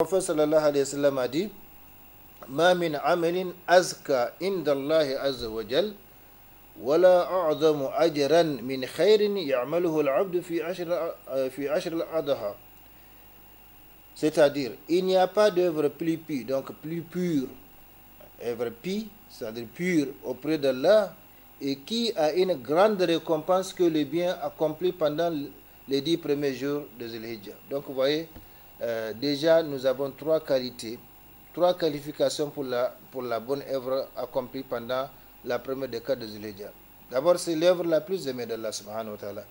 prophète sallallahu alayhi wa sallam a dit Ma min amalin azka inda Allah azza wa jal wala a'zamu ajran min khairin ya'maluhu al-'abdu fi ashr al-adha. C'est-à-dire, il n'y a pas d'œuvre plus pure, donc plus pure, œuvre pure, c'est-à-dire pure auprès d'Allah, et qui a une grande récompense que le bien accompli pendant les 10 premiers jours de Zulhijjah. Donc vous voyez, déjà nous avons trois qualités, trois qualifications pour la bonne œuvre accomplie pendant la première décade de Zulhijjah. D'abord, c'est l'œuvre la plus aimée d'Allah subhanahu wa ta'ala.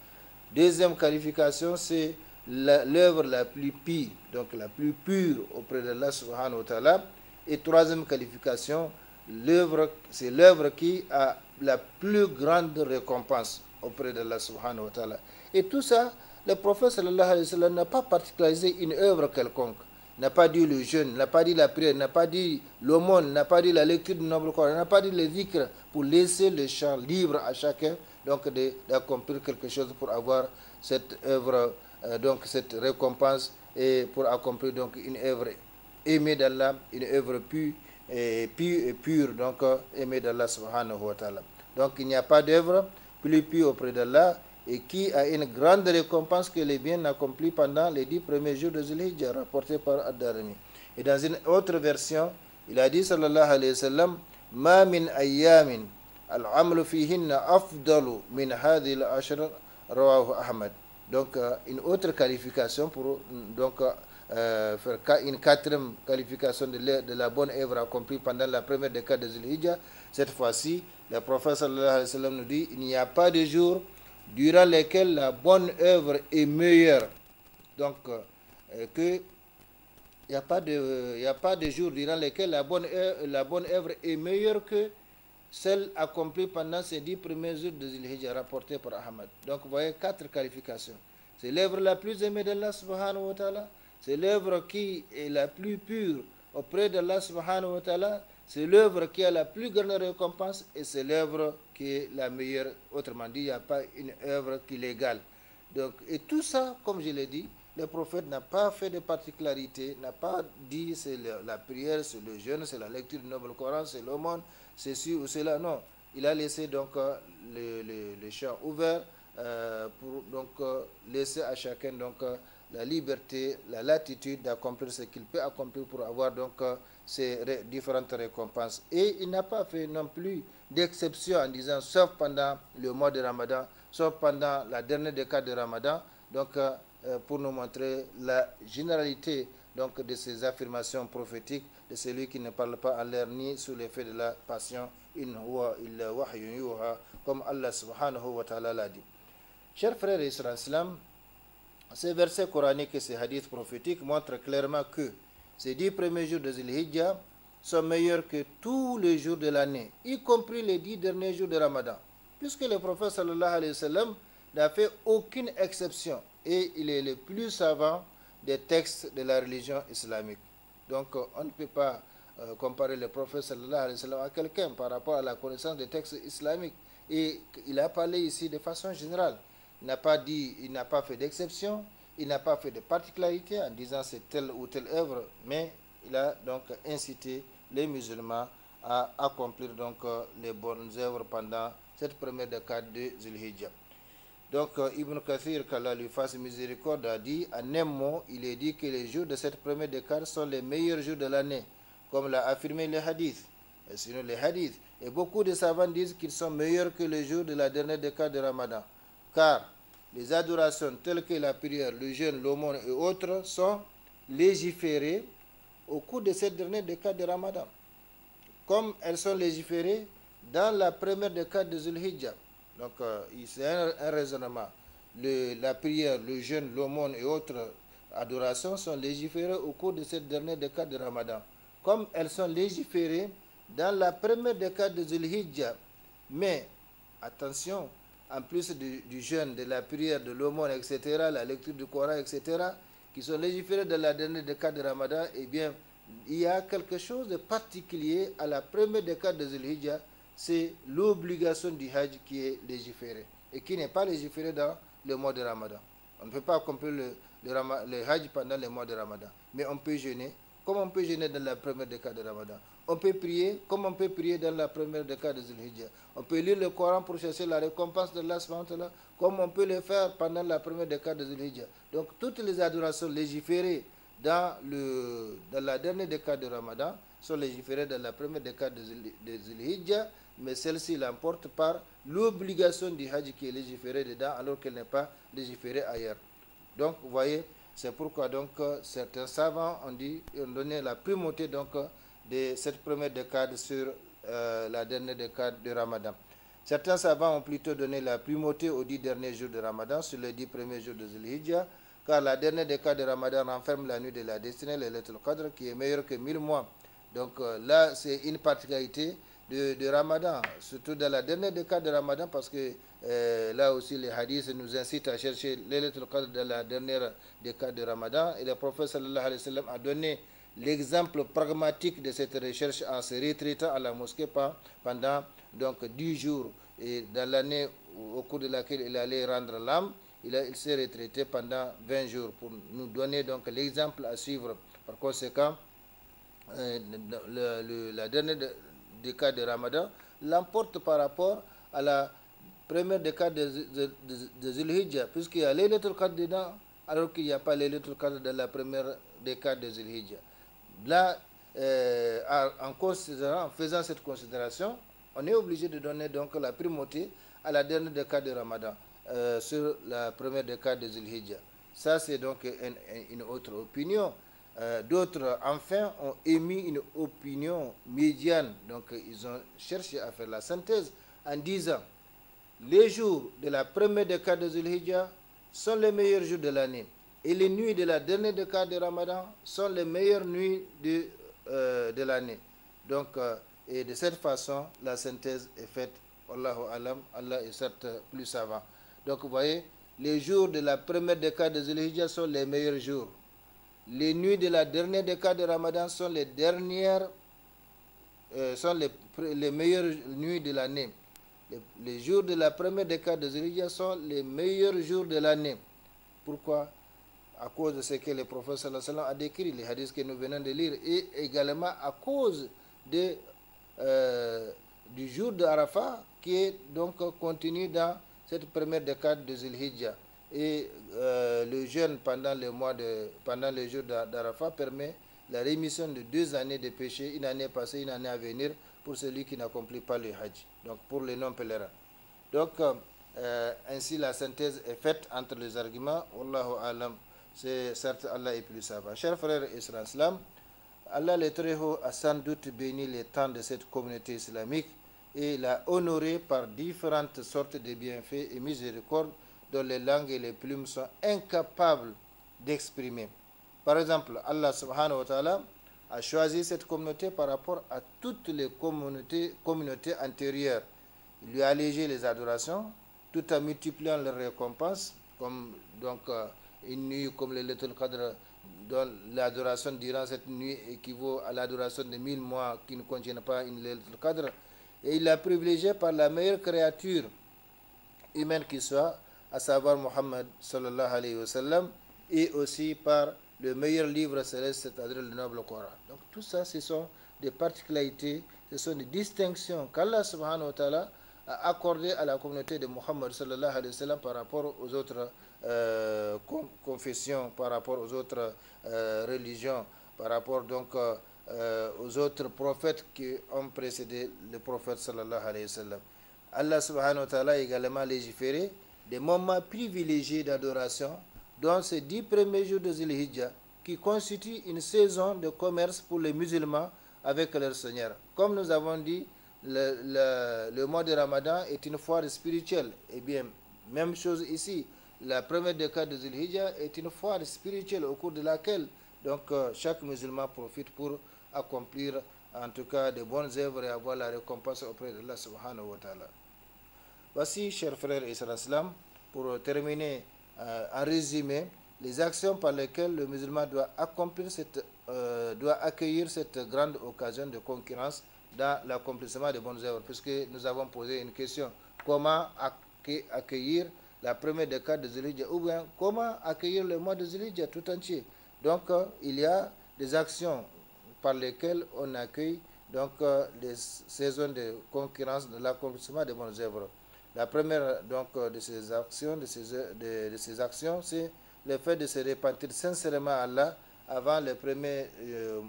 Deuxième qualification, c'est l'œuvre la plus pure, donc la plus pure auprès d'Allah subhanahu wa ta'ala. Et troisième qualification, c'est l'œuvre qui a la plus grande récompense auprès d'Allah subhanahu wa ta'ala. Et tout ça, le prophète sallallahu alayhi wa sallam n'a pas particularisé une œuvre quelconque. N'a pas dit le jeûne, n'a pas dit la prière, n'a pas dit l'aumône, n'a pas dit la lecture du noble Coran, n'a pas dit le dhikr, pour laisser le champ libre à chacun, donc d'accomplir quelque chose pour avoir cette œuvre, donc cette récompense, et pour accomplir donc une œuvre aimée d'Allah, une œuvre pure, donc aimée d'Allah subhanahu wa ta'ala. Donc il n'y a pas d'œuvre plus pure auprès d'Allah et qui a une grande récompense que les biens accomplis pendant les 10 premiers jours de Zulhijjah, rapporté par Ad-Darimi. Et dans une autre version, il a dit sallallahu alayhi wa sallam Ma min ayyamin al-amlu fihinna afdalu min hadhihi al-ashr rawahu Ahmad. Donc une autre qualification pour faire une quatrième qualification de la bonne œuvre accomplie pendant la première décade de Zulhijjah. Cette fois-ci, le prophète sallallahu alayhi wa sallam nous dit il n'y a pas de jour durant lesquels la bonne œuvre est meilleure. Donc, il n'y a pas de jour durant lesquels la bonne œuvre est meilleure que celle accomplie pendant ces 10 premiers jours de Zulhijjah, rapportée par Ahmad. Donc, vous voyez 4 qualifications. C'est l'œuvre la plus aimée d'Allah subhanahu wa ta'ala. C'est l'œuvre qui est la plus pure auprès d'Allah subhanahu wa ta'ala. C'est l'œuvre qui a la plus grande récompense et c'est l'œuvre qui est la meilleure. Autrement dit, il n'y a pas une œuvre qui l'égale. Donc, et tout ça, comme je l'ai dit, le prophète n'a pas fait de particularité, n'a pas dit c'est la prière, c'est le jeûne, c'est la lecture du noble Coran, c'est l'aumône, c'est ci ou cela. Non, il a laissé donc le champ ouvert pour donc laisser à chacun donc la liberté, la latitude d'accomplir ce qu'il peut accomplir pour avoir donc ces différentes récompenses. Et il n'a pas fait non plus d'exception en disant sauf pendant le mois de Ramadan, sauf pendant la dernière décade de Ramadan, donc pour nous montrer la généralité donc de ces affirmations prophétiques de celui qui ne parle pas en l'air ni sous l'effet de la passion, in huwa illa wahyun yuha, comme Allah subhanahu wa ta'ala l'a dit. Chers frères et sœurs en islam, ces versets coraniques et ces hadiths prophétiques montrent clairement que ces 10 premiers jours de Zulhijjah sont meilleurs que tous les jours de l'année, y compris les 10 derniers jours de Ramadan, puisque le prophète sallallahu alayhi wa sallam n'a fait aucune exception et il est le plus savant des textes de la religion islamique. Donc on ne peut pas comparer le prophète sallallahu alayhi wa sallam à quelqu'un par rapport à la connaissance des textes islamiques. Et il a parlé ici de façon générale. Il n'a pas dit, il n'a pas fait d'exception, il n'a pas fait de particularité en disant c'est telle ou telle œuvre, mais il a donc incité les musulmans à accomplir donc les bonnes œuvres pendant cette première décade de Zulhijjah. Donc Ibn Kathir, qu'Allah lui fasse miséricorde, a dit en un mot, il est dit que les jours de cette première décade sont les meilleurs jours de l'année, comme l'a affirmé les hadiths. Et sinon les hadiths. Et beaucoup de savants disent qu'ils sont meilleurs que les jours de la dernière décade de Ramadan. Car les adorations telles que la prière, le jeûne, l'aumône et autres sont légiférées au cours de cette dernière décade de Ramadan. Comme elles sont légiférées dans la première décade de Zulhijjah. Donc c'est un raisonnement. La prière, le jeûne, l'aumône et autres adorations sont légiférées au cours de cette dernière décade de Ramadan. Comme elles sont légiférées dans la première décade de Zulhijjah. Mais attention, en plus du jeûne, de la prière, de l'aumône, etc., la lecture du Coran, etc., qui sont légiférés dans la dernière décade de Ramadan, eh bien, il y a quelque chose de particulier à la première décade de Zulhijjah, c'est l'obligation du Hajj qui est légiférée et qui n'est pas légiférée dans le mois de Ramadan. On ne peut pas accomplir le Hajj pendant les mois de Ramadan. Mais on peut jeûner, comme on peut jeûner dans la première décade de Ramadan. On peut prier, comme on peut prier dans la première décade de Zulhijjah. On peut lire le Coran pour chercher la récompense de Allah, comme on peut le faire pendant la première décade de Zulhijjah. Donc toutes les adorations légiférées dans la dernière décade de Ramadan sont légiférées dans la première décade de Zulhijjah, mais celle-ci l'emporte par l'obligation du Hajj qui est légiférée dedans alors qu'elle n'est pas légiférée ailleurs. Donc vous voyez, c'est pourquoi donc certains savants ont donné la primauté donc de cette première décade sur la dernière décade de Ramadan. Certains savants ont plutôt donné la primauté aux 10 derniers jours de Ramadan sur les 10 premiers jours de Zulhijjah, car la dernière décade de Ramadan renferme la nuit de la destinée, le Laylatul Qadr, qui est meilleure que 1000 mois. Donc là, c'est une particularité de Ramadan, surtout dans la dernière décade de Ramadan, parce que là aussi les hadiths nous incitent à chercher Laylatul Qadr dans la dernière décade de Ramadan. Et le prophète sallallahu alayhi wa sallam a donné l'exemple pragmatique de cette recherche en se retraitant à la mosquée pendant donc 10 jours. Et dans l'année au cours de laquelle il allait rendre l'âme, il s'est retraité pendant 20 jours pour nous donner donc l'exemple à suivre. Par conséquent, la dernière décade de Ramadan l'emporte par rapport à la première décade de Zulhijjah, puisqu'il y a Laylatul Qadr dedans, alors qu'il n'y a pas Laylatul Qadr dans la première décade de Zulhijjah. Là, en faisant cette considération, on est obligé de donner donc la primauté à la dernière décade de Ramadan sur la première décade de Zulhijjah. Ça, c'est donc une autre opinion. D'autres, enfin, ont émis une opinion médiane. Donc, ils ont cherché à faire la synthèse en disant les jours de la première décade de Zulhijjah sont les meilleurs jours de l'année. Et les nuits de la dernière décade de Ramadan sont les meilleures nuits de l'année. Donc, et de cette façon, la synthèse est faite. Allahu alam, Allah est certes plus savant. Donc, vous voyez, les jours de la première décade de Zulhijjah sont les meilleurs jours. Les nuits de la dernière décade de Ramadan sont les dernières, sont les meilleures nuits de l'année. Les jours de la première décade de Zulhijjah sont les meilleurs jours de l'année. Pourquoi? À cause de ce que le prophète sallallahu alayhi wa sallam a décrit, les hadiths que nous venons de lire, et également à cause du jour de Arafat qui est donc contenu dans cette première décade de Zulhijjah. Et le jeûne pendant les jours d'Arafat permet la rémission de 2 années de péché, une année passée, une année à venir, pour celui qui n'accomplit pas le Hajj, donc pour les non-pèlerins. Donc, ainsi la synthèse est faite entre les arguments. Wallahu alam, c'est certes Allah est plus savant. Chers frères et sœurs islam, Allah le Très-Haut a sans doute béni les temps de cette communauté islamique et l'a honoré par différentes sortes de bienfaits et miséricordes dont les langues et les plumes sont incapables d'exprimer. Par exemple, Allah subhanahu wa ta'ala a choisi cette communauté par rapport à toutes les communautés antérieures. Il lui a allégé les adorations tout en multipliant les récompenses, comme donc une nuit comme le Laylatul Qadr, dont l'adoration durant cette nuit équivaut à l'adoration de 1000 mois qui ne contiennent pas une Laylatul Qadr. Et il l'a privilégié par la meilleure créature humaine qui soit, à savoir Muhammad sallallahu alayhi wa sallam, et aussi par le meilleur livre céleste, c'est-à-dire le noble Coran. Donc tout ça, ce sont des particularités, ce sont des distinctions qu'Allah subhanahu wa ta'ala a accordées à la communauté de Muhammad sallallahu alayhi wa sallam par rapport aux autres confessions, par rapport aux autres religions, par rapport donc aux autres prophètes qui ont précédé le prophète sallallahu alayhi wa sallam. Allah subhanahu wa ta'ala a également légiféré des moments privilégiés d'adoration, dont ces 10 premiers jours de Zulhijjah, qui constituent une saison de commerce pour les musulmans avec leur Seigneur. Comme nous avons dit, le mois de Ramadan est une foire spirituelle. Eh bien, même chose ici. La première décade de Zulhijjah est une foire spirituelle au cours de laquelle donc, chaque musulman profite pour accomplir en tout cas de bonnes œuvres et avoir la récompense auprès de Allah subhanahu wa ta'ala. Voici, chers frères et sœurs islam, pour terminer en résumé, les actions par lesquelles le musulman doit accueillir cette grande occasion de concurrence dans l'accomplissement de bonnes œuvres, puisque nous avons posé une question: comment accueillir la première décade de Zulhijjah, ou bien comment accueillir le mois de Zulhijjah tout entier. Donc, il y a des actions par lesquelles on accueille donc, les saisons de concurrence de l'accomplissement des bonnes œuvres. La première donc, de ces actions, c'est le fait de se repentir sincèrement à Allah avant le premier, le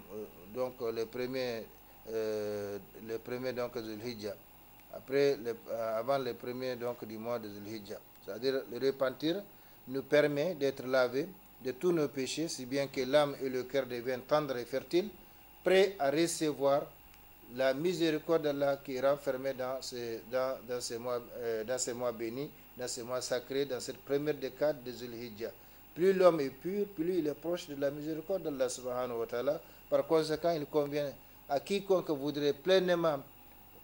premier donc, Zulhijjah. Après, avant le premier donc, du mois de Zulhijjah. C'est-à-dire, le repentir nous permet d'être lavés de tous nos péchés, si bien que l'âme et le cœur deviennent tendres et fertiles, prêts à recevoir la miséricorde d'Allah qui est renfermée dans ces mois bénis, dans ces mois sacrés, dans cette première décade de Zulhijjah. Plus l'homme est pur, plus il est proche de la miséricorde d'Allah subhanahu wa ta'ala. Par conséquent, il convient à quiconque voudrait pleinement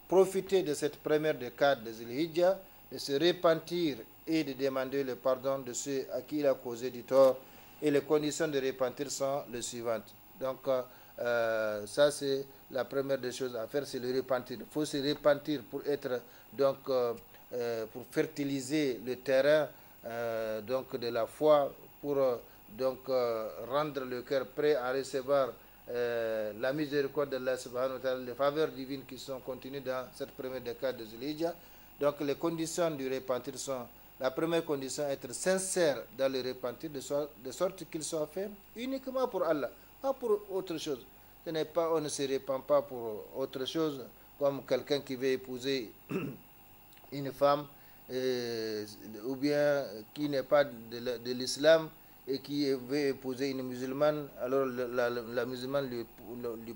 profiter de cette première décade de Zulhijjah, de se repentir et de demander le pardon de ceux à qui il a causé du tort. Et les conditions de repentir sont les suivantes. Donc, ça, c'est la première des choses à faire, c'est le repentir. Il faut se repentir pour être, donc, pour fertiliser le terrain donc, de la foi, pour donc, rendre le cœur prêt à recevoir la miséricorde d'Allah subhanahu wa ta'ala, les faveurs divines qui sont contenues dans cette première décade de Zulhijjah. Donc les conditions du repentir sont, la première condition, être sincère dans le repentir, de sorte qu'il soit fait uniquement pour Allah, pas pour autre chose. Ce n'est pas, on ne se repent pas pour autre chose, comme quelqu'un qui veut épouser une femme, ou bien qui n'est pas de l'islam, et qui veut épouser une musulmane, alors la musulmane lui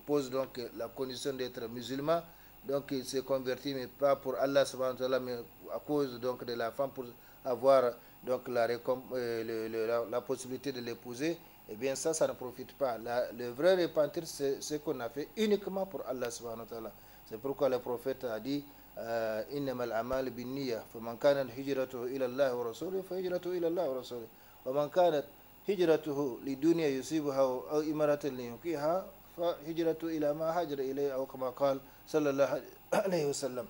pose donc la condition d'être musulman, donc il se convertit, mais pas pour Allah subhanahu wa ta'ala, mais à cause donc de la femme, pour avoir donc la possibilité de l'épouser. Eh bien ça ne profite pas. Le vrai repentir, c'est ce qu'on a fait uniquement pour Allah subhanahu wa ta'ala. C'est pourquoi le prophète a dit إنما الأعمال بالنية فمن كانت هجرته إلى الله ورسوله فهجرته إلى الله ورسوله ومن كانت هجرته لدنيا يصيبها أو إمارة لينكحها فهجرته إلى ما هاجر إليه أو كما قال صلى الله عليه وسلم.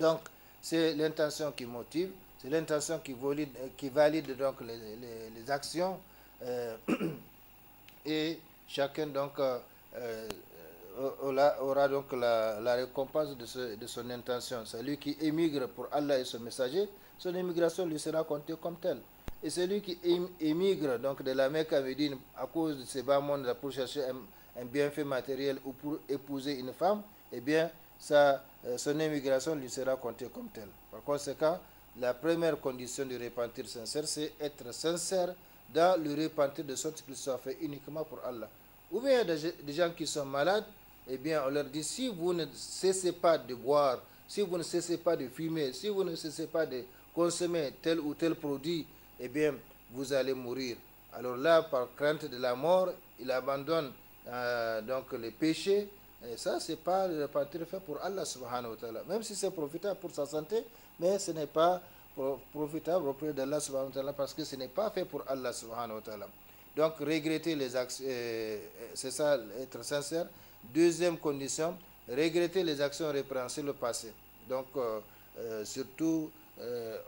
Donc c'est l'intention qui motive, c'est l'intention qui valide donc les actions et chacun donc aura donc la récompense de son intention. Celui qui émigre pour Allah et son messager, son émigration lui sera comptée comme telle. Et celui qui émigre donc de la Mecque à Médine à cause de ces bas mondes pour chercher un bienfait matériel ou pour épouser une femme, eh bien, son émigration lui sera comptée comme telle. Par conséquent, la première condition du repentir sincère, c'est être sincère dans le repentir de sorte qu'il soit fait uniquement pour Allah. Ou bien des gens qui sont malades, eh bien, on leur dit, si vous ne cessez pas de boire, si vous ne cessez pas de fumer, si vous ne cessez pas de consommer tel ou tel produit, eh bien, vous allez mourir. Alors là, par crainte de la mort, il abandonne donc les péchés. Et ça, ce n'est pas le repentir fait pour Allah subhanahu wa ta'ala. Même si c'est profitable pour sa santé, mais ce n'est pas profitable auprès d'Allah subhanahu wa ta'ala parce que ce n'est pas fait pour Allah subhanahu wa ta'ala. Donc, regretter les actions, c'est ça, être sincère. Deuxième condition, regretter les actions répréhensibles passées. Donc, surtout,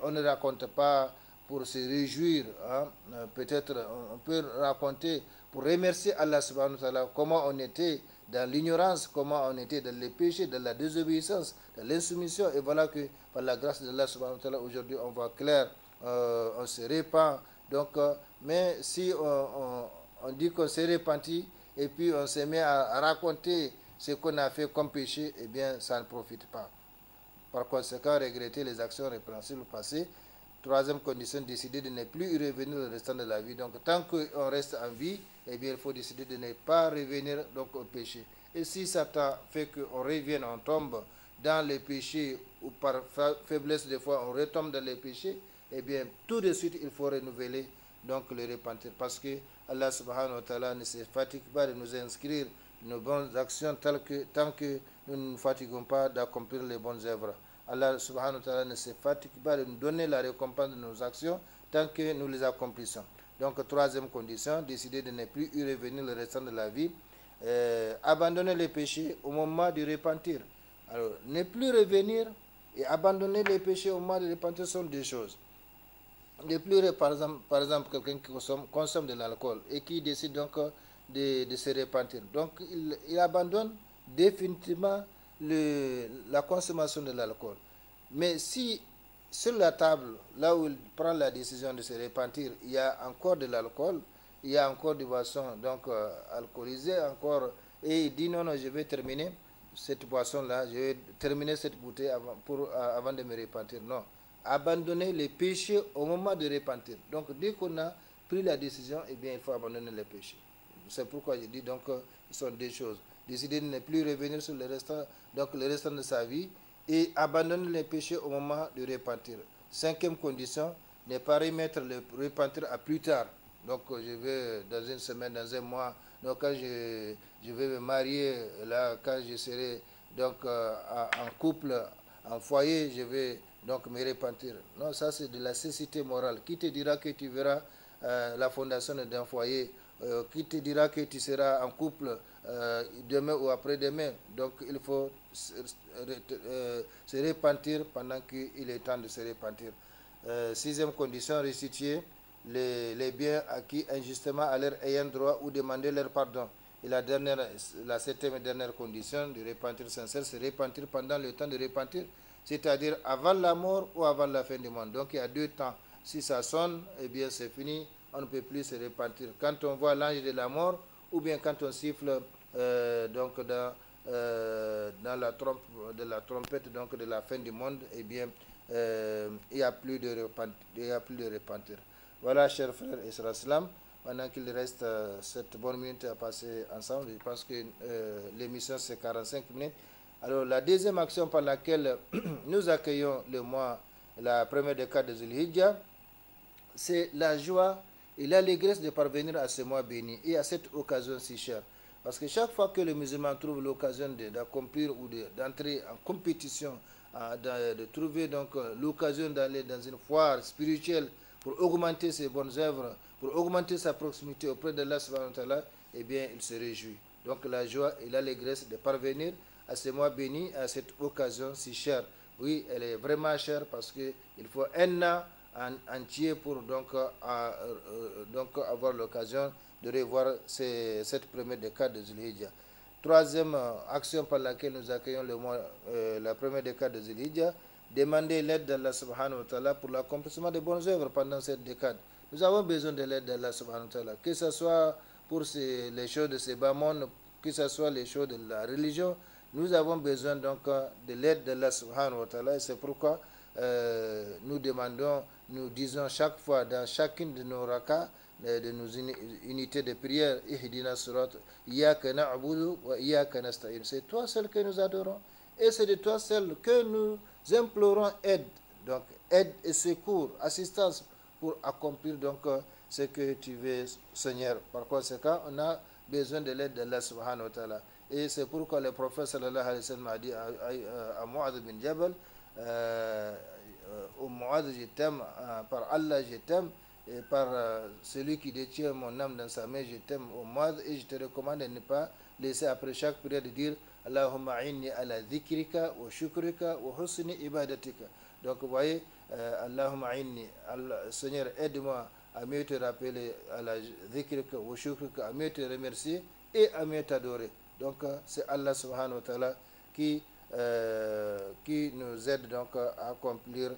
on ne raconte pas pour se réjouir. Hein. Peut-être on peut raconter pour remercier Allah subhanahu wa ta'ala comment on était dans l'ignorance, comment on était dans les péchés, dans la désobéissance, dans l'insoumission. Et voilà que par la grâce de Allah subhanahu wa ta'ala, aujourd'hui on voit clair, on se répand. Donc, mais si on dit qu'on s'est repenti et puis on se met à raconter ce qu'on a fait comme péché, eh bien ça ne profite pas. Par conséquent, regretter les actions répréhensibles passées. Troisième condition, décider de ne plus y revenir le restant de la vie. Donc, tant qu'on reste en vie, eh bien, il faut décider de ne pas revenir donc, au péché. Et si Satan fait qu'on revienne, on tombe dans les péchés, ou par faiblesse des fois, on retombe dans les péchés, eh bien, tout de suite, il faut renouveler donc le repentir. Parce que Allah subhanahu wa ta'ala ne se fatigue pas de nous inscrire nos bonnes actions tant que nous ne nous fatiguons pas d'accomplir les bonnes œuvres. Allah subhanahu wa ta'ala ne se fatigue pas de nous donner la récompense de nos actions tant que nous les accomplissons. Donc, troisième condition, décider de ne plus y revenir le restant de la vie. Abandonner les péchés au moment du repentir. Alors, ne plus revenir et abandonner les péchés au moment du repentir sont deux choses. par exemple quelqu'un qui consomme de l'alcool et qui décide donc de se repentir. Donc il abandonne définitivement la consommation de l'alcool. Mais si sur la table, là où il prend la décision de se repentir, il y a encore de l'alcool, il y a encore des boissons donc alcoolisées, encore, et il dit non, non, je vais terminer cette boisson-là, je vais terminer cette bouteille avant de me repentir. Non, abandonner les péchés au moment de repentir. Donc dès qu'on a pris la décision, eh bien il faut abandonner les péchés. C'est pourquoi je dis donc ce sont deux choses. Décider de ne plus revenir sur le restant, donc le restant de sa vie, et abandonner les péchés au moment de repentir. Cinquième condition, ne pas remettre le repentir à plus tard. Donc je vais dans une semaine, dans un mois, donc quand je vais me marier, là quand je serai donc en couple, en foyer, je vais donc me repentir. Non, ça c'est de la cécité morale. Qui te dira que tu verras la fondation d'un foyer, qui te dira que tu seras en couple demain ou après-demain. Donc il faut se repentir pendant qu'il est temps de se repentir. Sixième condition, restituer les biens acquis injustement à leur ayant droit ou demander leur pardon. Et la septième et dernière condition de repentir sincère, c'est repentir pendant le temps de repentir, c'est-à-dire avant la mort ou avant la fin du monde. Donc il y a deux temps. Si ça sonne, eh bien c'est fini, on ne peut plus se repentir. Quand on voit l'ange de la mort, ou bien quand on siffle donc dans la trompe de la trompette donc de la fin du monde, eh bien il n'y a plus de repentir. Voilà, chers frères et sœurs islam, pendant qu'il reste cette bonne minute à passer ensemble, je pense que l'émission c'est 45 minutes. Alors la deuxième action par laquelle nous accueillons le mois, la première décade de Zulhijjah, c'est la joie et l'allégresse de parvenir à ce mois béni et à cette occasion si chère. Parce que chaque fois que le musulman trouve l'occasion d'accomplir ou d'entrer en compétition, de trouver donc l'occasion d'aller dans une foire spirituelle pour augmenter ses bonnes œuvres, pour augmenter sa proximité auprès d'Allah subhanahu wa ta'ala, eh bien il se réjouit. Donc la joie et l'allégresse de parvenir à ce mois béni, à cette occasion si chère. Oui, elle est vraiment chère parce qu'il faut un an entier pour donc avoir l'occasion de revoir cette première décade de Zulhijjah. Troisième action par laquelle nous accueillons le mois, la première décade de Zulhijjah, demander l'aide d'Allah subhanahu wa ta'ala pour l'accomplissement de bonnes œuvres pendant cette décade. Nous avons besoin de l'aide d'Allah subhanahu wa ta'ala, que ce soit pour les choses de ces bas mondes, que ce soit les choses de la religion, nous avons besoin donc de l'aide d'Allah subhanahu wa ta'ala, et c'est pourquoi nous demandons, nous disons chaque fois dans chacune de nos rakas, de nos unités de prière, Ihdina surat, Iyaka na'budu wa Iyaka nasta'in. C'est toi seul que nous adorons et c'est de toi seul que nous implorons aide. Donc aide et secours, assistance pour accomplir donc ce que tu veux, Seigneur. Par conséquent, on a besoin de l'aide d'Allah subhanahu wa ta'ala. Et c'est pourquoi le prophète sallallahu alayhi wa sallam a dit à Mu'adh bin Jabal, au Mu'adh, je t'aime, par Allah je t'aime, et par celui qui détient mon âme dans sa main, je t'aime, au Mu'adh, et je te recommande de ne pas laisser après chaque prière de dire Allahumma inni ala dhikrika wa shukrika wa husni ibadatika. Donc vous voyez, Allahumma inni, Seigneur aide-moi à mieux te rappeler à la dhikrika wa shukrika, à mieux te remercier et à mieux t'adorer. Donc c'est Allah subhanahu wa ta'ala qui nous aide donc à accomplir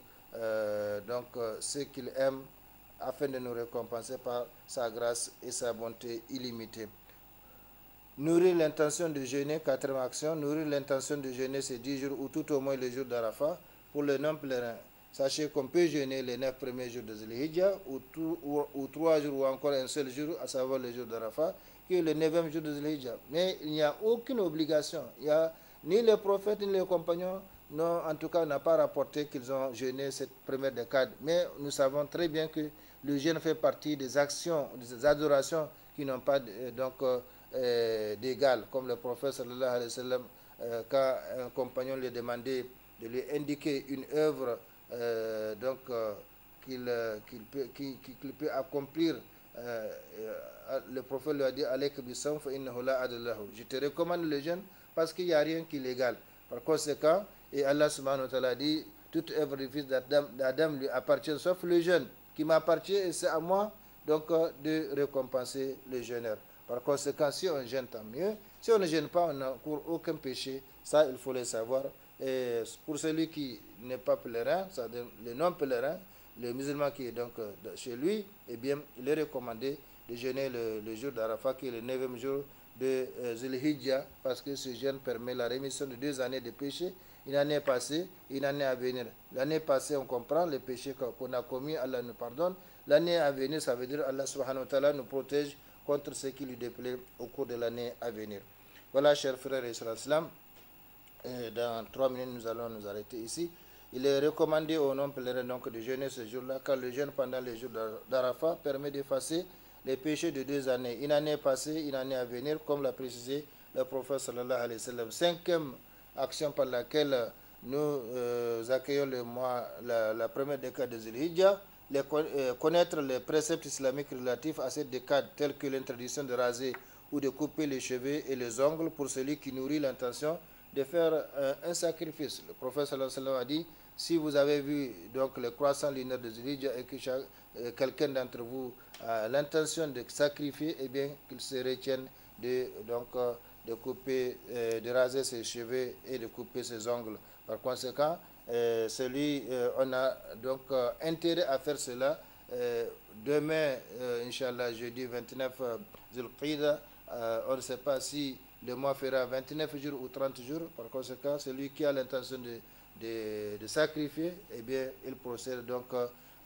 donc ce qu'il aime afin de nous récompenser par sa grâce et sa bonté illimitée. Nourrir l'intention de jeûner, quatrième action, nourrir l'intention de jeûner ces 10 jours ou tout au moins les jours d'Arafat pour le non-pèlerin. Sachez qu'on peut jeûner les 9 premiers jours de Zulhijjah ou 3 jours ou encore un seul jour, à savoir le jour d'Arafat, qui est le 9e jour de Zulhijjah. Mais il n'y a aucune obligation. Il y a ni les prophètes ni les compagnons, non, en tout cas, on n'a pas rapporté qu'ils ont jeûné cette première décade. Mais nous savons très bien que le jeûne fait partie des actions, des adorations qui n'ont pas d'égal. Comme le prophète sallallahu alayhi wa sallam, quand un compagnon lui demandait de lui indiquer une œuvre qu'il peut accomplir, le prophète lui a dit je te recommande le jeûne parce qu'il n'y a rien qui est légal. Par conséquent, et Allah subhanahu wa ta'ala dit toute œuvre du fils d'Adam lui appartient sauf le jeûne. qui m'appartient et c'est à moi donc de récompenser le jeûneur. Par conséquent, si on gêne, tant mieux. Si on ne gêne pas, on n'encourt aucun péché. Ça, il faut le savoir. Et pour celui qui n'est pas pèlerin, c'est-à-dire le non-pèlerin, le musulman qui est donc chez lui, eh bien, il est recommandé de jeûner le jour d'Arafat, qui est le 9e jour de Zulhijjah, parce que ce jeûne permet la rémission de 2 années de péché, une année passée et une année à venir. L'année passée, on comprend les péchés qu'on a commis, Allah nous pardonne. L'année à venir, ça veut dire Allah subhanahu wa ta'ala nous protège contre ce qui lui déplaît au cours de l'année à venir. Voilà, chers frères et sœurs islam, dans 3 minutes, nous allons nous arrêter ici. Il est recommandé aux non-pèlerins donc de jeûner ce jour-là, car le jeûne pendant les jours d'Arafat permet d'effacer les péchés de 2 années, une année passée, une année à venir, comme l'a précisé le prophète sallallahu alayhi wa sallam. 5e action par laquelle nous accueillons le mois, la première décade de Zulhijjah, connaître les préceptes islamiques relatifs à cette décade, tels que l'interdiction de raser ou de couper les cheveux et les ongles pour celui qui nourrit l'intention de faire un sacrifice. Le prophète sallallahu alayhi wa sallam a dit, si vous avez vu donc le croissant lunaire de Zulhijjah et que quelqu'un d'entre vous a l'intention de sacrifier, eh bien qu'il se retienne de couper, de raser ses cheveux et de couper ses ongles. Par conséquent, on a donc intérêt à faire cela. Demain, Inch'Allah, jeudi 29 Zulqida, on ne sait pas si le mois fera 29 jours ou 30 jours. Par conséquent, celui qui a l'intention de sacrifier, eh bien, il procède donc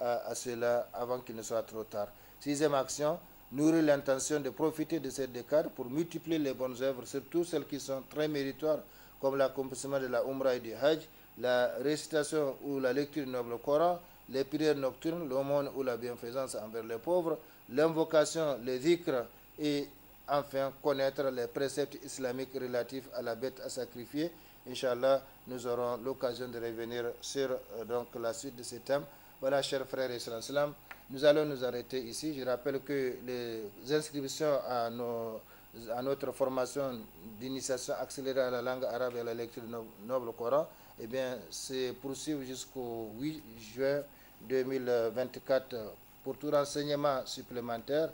à cela avant qu'il ne soit trop tard. 6e action, nourrir l'intention de profiter de cette décade pour multiplier les bonnes œuvres, surtout celles qui sont très méritoires, comme l'accomplissement de la Umrah et du Hajj, la récitation ou la lecture du noble Coran, les prières nocturnes, l'aumône ou la bienfaisance envers les pauvres, l'invocation, les dhikrs et enfin connaître les préceptes islamiques relatifs à la bête à sacrifier. Inch'Allah, nous aurons l'occasion de revenir sur donc la suite de ce thème. Voilà, chers frères et sœurs islam, nous allons nous arrêter ici. Je rappelle que les inscriptions à notre formation d'initiation accélérée à la langue arabe et à la lecture du noble Coran, eh bien, se poursuivent jusqu'au 8 juin 2024. Pour tout renseignement supplémentaire,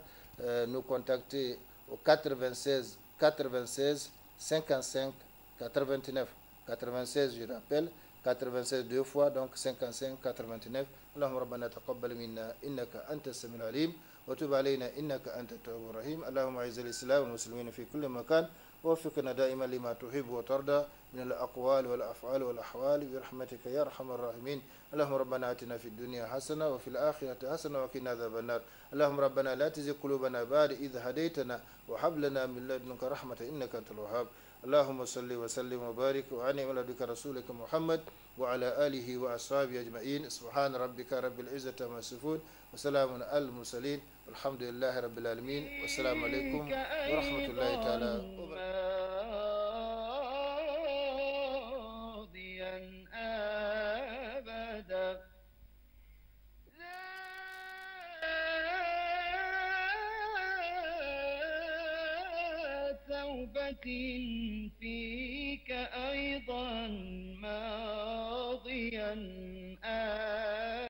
nous contacter au 96 96 55 89. 96, je rappelle, 96 deux fois, donc 55 89. اللهم ربنا تقبل منا إنك أنت السميع العليم وتب علينا إنك أنت التواب الرحيم. اللهم أعز الإسلام والمسلمين في كل مكان ووفقنا دائما لما تحب وترضى من الأقوال والأفعال والأحوال برحمتك يا أرحم الراحمين. اللهم ربنا آتنا في الدنيا حسنة وفي الآخرة حسنة وقنا عذاب النار. اللهم ربنا لا تزغ قلوبنا بعد إذ هديتنا وهب لنا من لدنك رحمة إنك أنت الوهاب. اللهم صل وسلم وبارك وأنعم على عبدك رسولك محمد وعلى آله وأصحابه أجمعين. سبحان ربك رب العزة عما يصفون وسلام على المرسلين والحمد لله رب العالمين والسلام عليكم ورحمة الله تعالى وبركاته. توبة فيك أيضا ماضيا